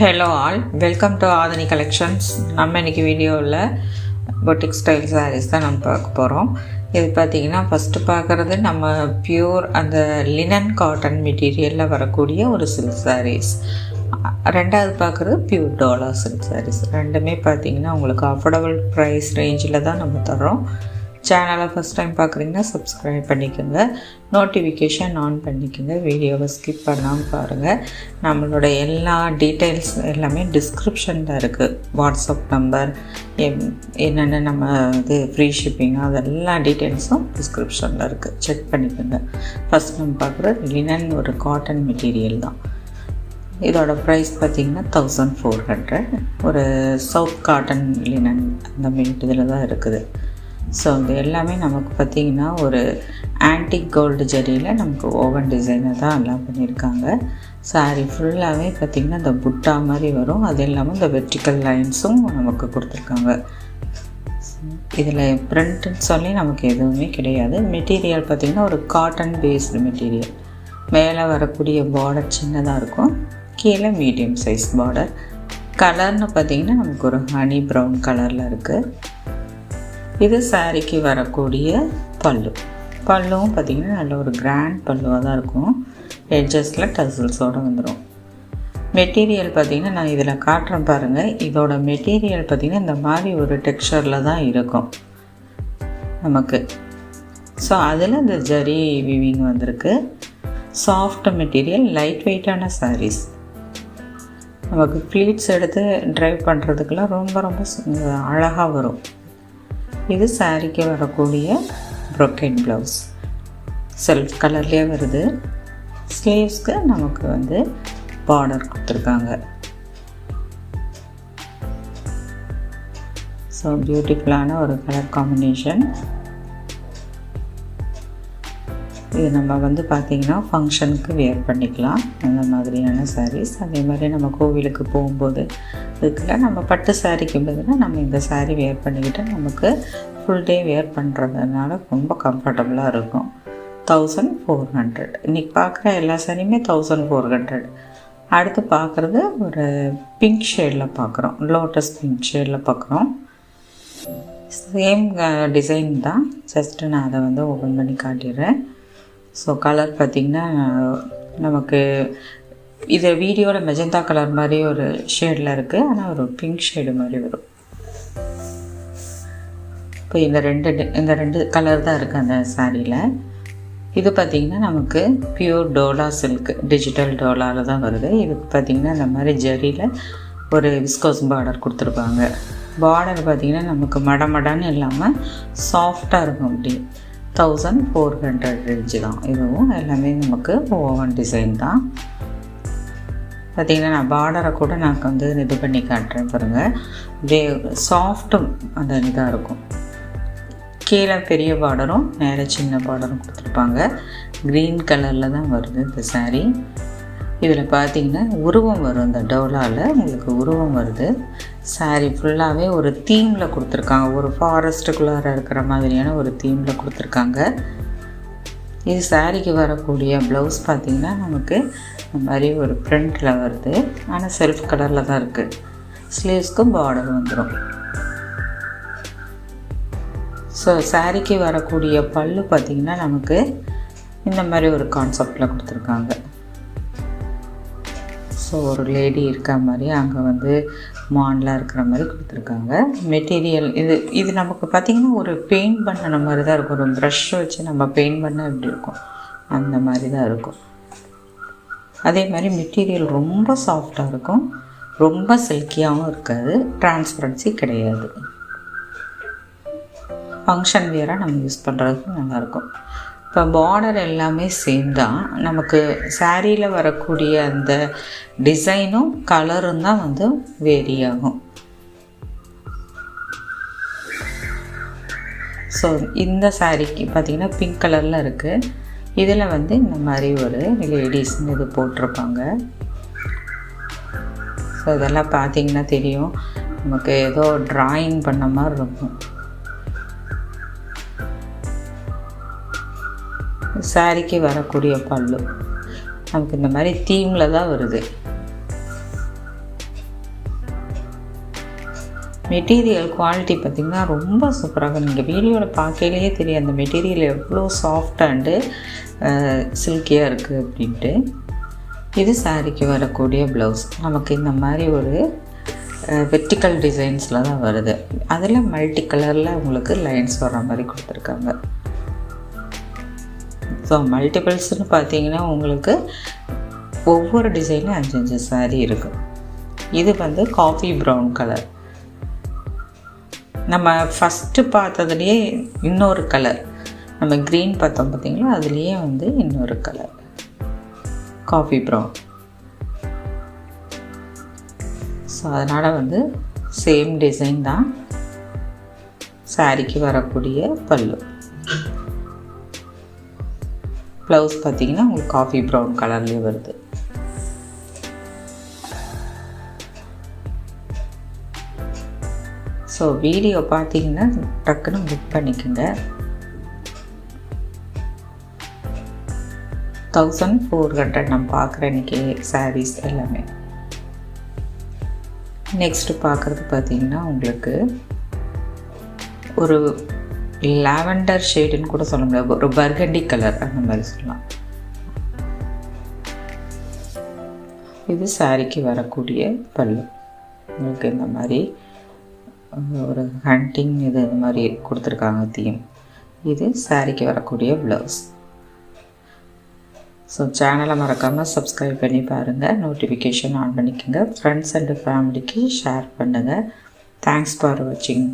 Hello all, welcome to Aadhini collections. நம்ம இன்றைக்கி வீடியோவில் பொட்டிக் ஸ்டைல் சாரீஸ் தான் நம்ம பார்க்க போகிறோம். இது பார்த்திங்கன்னா ஃபஸ்ட்டு பார்க்குறது நம்ம பியூர் அந்த லினன் காட்டன் மெட்டீரியலில் வரக்கூடிய ஒரு சில்க் சாரீஸ். ரெண்டாவது பார்க்குறது பியூர் டோலா சில்க் சாரீஸ். ரெண்டுமே பார்த்திங்கன்னா உங்களுக்கு அஃபோர்டபுள் ப்ரைஸ் ரேஞ்சில் தான் நம்ம தரோம். சேனலை ஃபஸ்ட் டைம் பார்க்குறீங்கன்னா சப்ஸ்கிரைப் பண்ணிக்கோங்க, நோட்டிஃபிகேஷன் ஆன் பண்ணிக்கோங்க, வீடியோவை ஸ்கிப் பண்ணாமல் பாருங்கள். நம்மளோட எல்லா டீட்டெயில்ஸ் எல்லாமே டிஸ்கிரிப்ஷனில் இருக்குது. வாட்ஸ்அப் நம்பர், என்னென்ன நம்ம இது ஃப்ரீ ஷிப்பிங், அதெல்லா டீட்டெயில்ஸும் டிஸ்கிரிப்ஷனில் இருக்குது, செக் பண்ணிக்கோங்க. ஃபஸ்ட் நம்ம பார்க்குற லினன் ஒரு காட்டன் மெட்டீரியல் தான். இதோட ப்ரைஸ் பார்த்திங்கன்னா 1400. ஒரு சவுத் காட்டன் லினன் அந்த இதில் தான் இருக்குது. ஸோ இது எல்லாமே நமக்கு பார்த்திங்கன்னா ஒரு ஆன்டிக் கோல்டு ஜரியில் நமக்கு ஓவன் டிசைனை தான் எல்லாம் பண்ணியிருக்காங்க. சாரீ ஃபுல்லாகவே பார்த்திங்கன்னா இந்த புட்டா மாதிரி வரும். அது இல்லாமல் இந்த வெர்டிக்கல் லைன்ஸும் நமக்கு கொடுத்துருக்காங்க. இதில் பிரிண்ட்டுன்னு சொல்லி நமக்கு எதுவுமே கிடையாது. மெட்டீரியல் பார்த்திங்கன்னா ஒரு காட்டன் பேஸ்டு மெட்டீரியல். மேலே வரக்கூடிய பார்டர் சின்னதாக இருக்கும், கீழே மீடியம் சைஸ் பார்டர். கலர்னு பார்த்திங்கன்னா நமக்கு ஒரு ஹனி ப்ரௌன் கலரில் இருக்குது. இது சாரீக்கு வரக்கூடிய பல்லுவும் பார்த்திங்கன்னா நல்ல ஒரு கிராண்ட் பல்லுவாக தான் இருக்கும். எட்ஜஸில் டசல்ஸோடு வந்துடும். மெட்டீரியல் பார்த்திங்கன்னா நான் இதில் காட்டுறேன் பாருங்கள். இதோட மெட்டீரியல் பார்த்திங்கன்னா இந்த மாதிரி ஒரு டெக்ஸ்சரில் தான் இருக்கும் நமக்கு. ஸோ அதில் இந்த ஜரி வீவிங் வந்திருக்கு. சாஃப்ட் மெட்டீரியல், லைட் வெயிட்டான சாரீஸ். நமக்கு ப்ளீட்ஸ் எடுத்து ட்ரைவ் பண்ணுறதுக்கெல்லாம் ரொம்ப ரொம்ப அழகாக வரும். இது சாரீக்கு வரக்கூடிய ப்ரொக்கேட் ப்ளவுஸ், செல்ஃப் கலர்லேயே வருது. ஸ்லீவ்ஸ்க்கு நமக்கு வந்து பார்டர் கொடுத்துருக்காங்க. ஸோ பியூட்டிஃபுல்லான ஒரு கலர் காம்பினேஷன். இது நம்ம வந்து பார்த்திங்கன்னா ஃபங்க்ஷனுக்கு வேர் பண்ணிக்கலாம், அந்த மாதிரியான சாரீஸ். அதே மாதிரி நம்ம கோவிலுக்கு போகும்போது இதுக்கெல்லாம் நம்ம பட்டு சாரீக்கு பதிலாக நம்ம இந்த சாரீ வேர் பண்ணிக்கிட்டு நமக்கு ஃபுல் டே வேர் பண்ணுறதுனால ரொம்ப கம்ஃபர்டபுளாக இருக்கும். 1400. இன்றைக்கி பார்க்குற எல்லா சாரியுமே 1400. அடுத்து பார்க்குறது ஒரு பிங்க் ஷேடில் பார்க்குறோம், லோட்டஸ் பிங்க் ஷேடில் பார்க்குறோம். சேம் டிசைன் தான், ஜஸ்ட்டு நான் அதை வந்து ஓப்பன் பண்ணி காட்டிடுறேன். ஸோ கலர் பார்த்திங்கன்னா நமக்கு இது வீடியோவில் மெஜந்தா கலர் மாதிரி ஒரு ஷேடில் இருக்குது, ஆனால் ஒரு பிங்க் ஷேடு மாதிரி வரும். இப்போ இந்த ரெண்டு கலர் தான் இருக்குது அந்த சாரியில். இது பார்த்திங்கன்னா நமக்கு பியூர் டோலா சில்க், டிஜிட்டல் டோலாவில் தான் வருது. இதுக்கு பார்த்திங்கன்னா இந்த மாதிரி ஜரியில் ஒரு விஸ்கோஸ் பார்டர் கொடுத்துருப்பாங்க. பார்டர் பார்த்திங்கன்னா நமக்கு மடமடன்னு இல்லாமல் சாஃப்டாக இருக்கும். அப்படி 1400 ரேஞ்சு தான். இதுவும் எல்லாமே நமக்கு ஓவன் டிசைன் தான். பார்த்திங்கன்னா நான் பார்டரை கூட நான் வந்து இது பண்ணி காட்டுறேன் பாருங்கள். அப்படியே சாஃப்ட்டு அந்த இதாக இருக்கும். கீழே பெரிய பார்டரும் மேலே சின்ன பார்டரும் கொடுத்துருப்பாங்க. க்ரீன் கலரில் தான் வருது இந்த சாரீ. இதில் பார்த்திங்கன்னா உருவம் வரும், இந்த டோலாவில் உங்களுக்கு உருவம் வருது. சாரீ ஃபுல்லாகவே ஒரு தீமில் கொடுத்துருக்காங்க. ஒரு ஃபாரஸ்ட்டுக்குள்ளார இருக்கிற மாதிரியான ஒரு தீமில் கொடுத்துருக்காங்க. இது சாரீக்கு வரக்கூடிய ப்ளவுஸ் பார்த்திங்கன்னா நமக்கு இந்த மாதிரி ஒரு பிரிண்டில் வருது, ஆனால் செல்ஃப் கலரில் தான் இருக்குது. ஸ்லீவ்ஸ்க்கும் பார்டர் வந்துடும். ஸோ சாரீக்கு வரக்கூடிய பல்லு பார்த்திங்கன்னா நமக்கு இந்த மாதிரி ஒரு கான்செப்டில் கொடுத்துருக்காங்க. ஸோ ஒரு லேடி இருக்க மாதிரி அங்கே வந்து மான்லாம் இருக்கிற மாதிரி கொடுத்துருக்காங்க. மெட்டீரியல் இது நமக்கு பார்த்திங்கன்னா ஒரு பெயிண்ட் பண்ண மாதிரி தான் இருக்கும். ஒரு ப்ரஷ் வச்சு நம்ம பெயிண்ட் பண்ணால் எப்படி இருக்கும் அந்த மாதிரி தான் இருக்கும். அதே மாதிரி மெட்டீரியல் ரொம்ப சாஃப்டாக இருக்கும், ரொம்ப சில்கியாகவும் இருக்காது, டிரான்ஸ்பரன்சி கிடையாது. ஃபங்க்ஷன் வேராக நம்ம யூஸ் பண்ணுறதுக்கு நல்லாயிருக்கும். இப்போ பார்டர் எல்லாமே சேம் தான். நமக்கு சாரியில் வரக்கூடிய அந்த டிசைனும் கலரும் தான் வந்து வேரி ஆகும். ஸோ இந்த சாரீக்கு பார்த்திங்கன்னா பிங்க் கலரில் இருக்குது. இதில் வந்து இந்த மாதிரி ஒரு லேடிஸ்ன்னு இது போட்டிருப்பாங்க. ஸோ இதெல்லாம் பார்த்திங்கன்னா தெரியும், நமக்கு ஏதோ ட்ராயிங் பண்ண மாதிரி இருக்கும். சாரிக்கு வரக்கூடிய பல்லு நமக்கு இந்த மாதிரி தீமில் தான் வருது. மெட்டீரியல் குவாலிட்டி பார்த்திங்கன்னா ரொம்ப சூப்பராக, நீங்கள் வீடியோவில் பார்க்கலையே தெரியும் அந்த மெட்டீரியல் எவ்வளோ சாஃப்ட் அண்டு சில்கியாக இருக்குது அப்படின்ட்டு. இது சாரிக்கு வரக்கூடிய ப்ளவுஸ். நமக்கு இந்த மாதிரி ஒரு வெர்டிக்கல் டிசைன்ஸில் தான் வருது. அதில் மல்டி கலரில் உங்களுக்கு லைன்ஸ் வர்ற மாதிரி கொடுத்துருக்காங்க. ஸோ மல்டிபிள்ஸ்னு பார்த்தீங்கன்னா உங்களுக்கு ஒவ்வொரு டிசைனும் 5 சாரீ இருக்குது. இது வந்து காஃபி ப்ரௌன் கலர். நம்ம ஃபஸ்ட்டு பார்த்ததுலேயே இன்னொரு கலர், நம்ம க்ரீன் பார்த்தோம் பார்த்திங்களா, அதுலேயே வந்து இன்னொரு கலர் காஃபி ப்ரௌன். ஸோ அதனால் வந்து சேம் டிசைன் தான் சாரிக்கு வரக்கூடிய பல்லு. ப்ளவுஸ் பார்த்திங்கன்னா உங்களுக்கு காஃபி ப்ரௌன் கலர்லேயே வருது. ஸோ வீடியோ பார்த்தீங்கன்னா டக்குன்னு புக் பண்ணிக்கோங்க. 1400 நம்ம பார்க்குற இன்றைக்கி சாரீஸ் எல்லாமே. நெக்ஸ்ட்டு பார்க்குறது பார்த்திங்கன்னா உங்களுக்கு ஒரு லாவெண்டர் ஷேடுன்னு கூட சொல்ல முடியாது, ஒரு பர்கண்டி கலர் அந்த மாதிரி சொல்லலாம். இது சாரிக்கு வரக்கூடிய பல்லு. உங்களுக்கு இந்த மாதிரி ஒரு ஹண்டிங் இது மாதிரி கொடுத்துருக்காங்க தீம். இது சாரிக்கு வரக்கூடிய ப்ளவுஸ். ஸோ சேனலை மறக்காமல் சப்ஸ்கிரைப் பண்ணி பாருங்கள், நோட்டிஃபிகேஷன் ஆன் பண்ணிக்கோங்க, ஃப்ரெண்ட்ஸ் அண்டு ஃபேமிலிக்கு ஷேர் பண்ணுங்கள். தேங்க்ஸ் ஃபார் வாட்சிங்.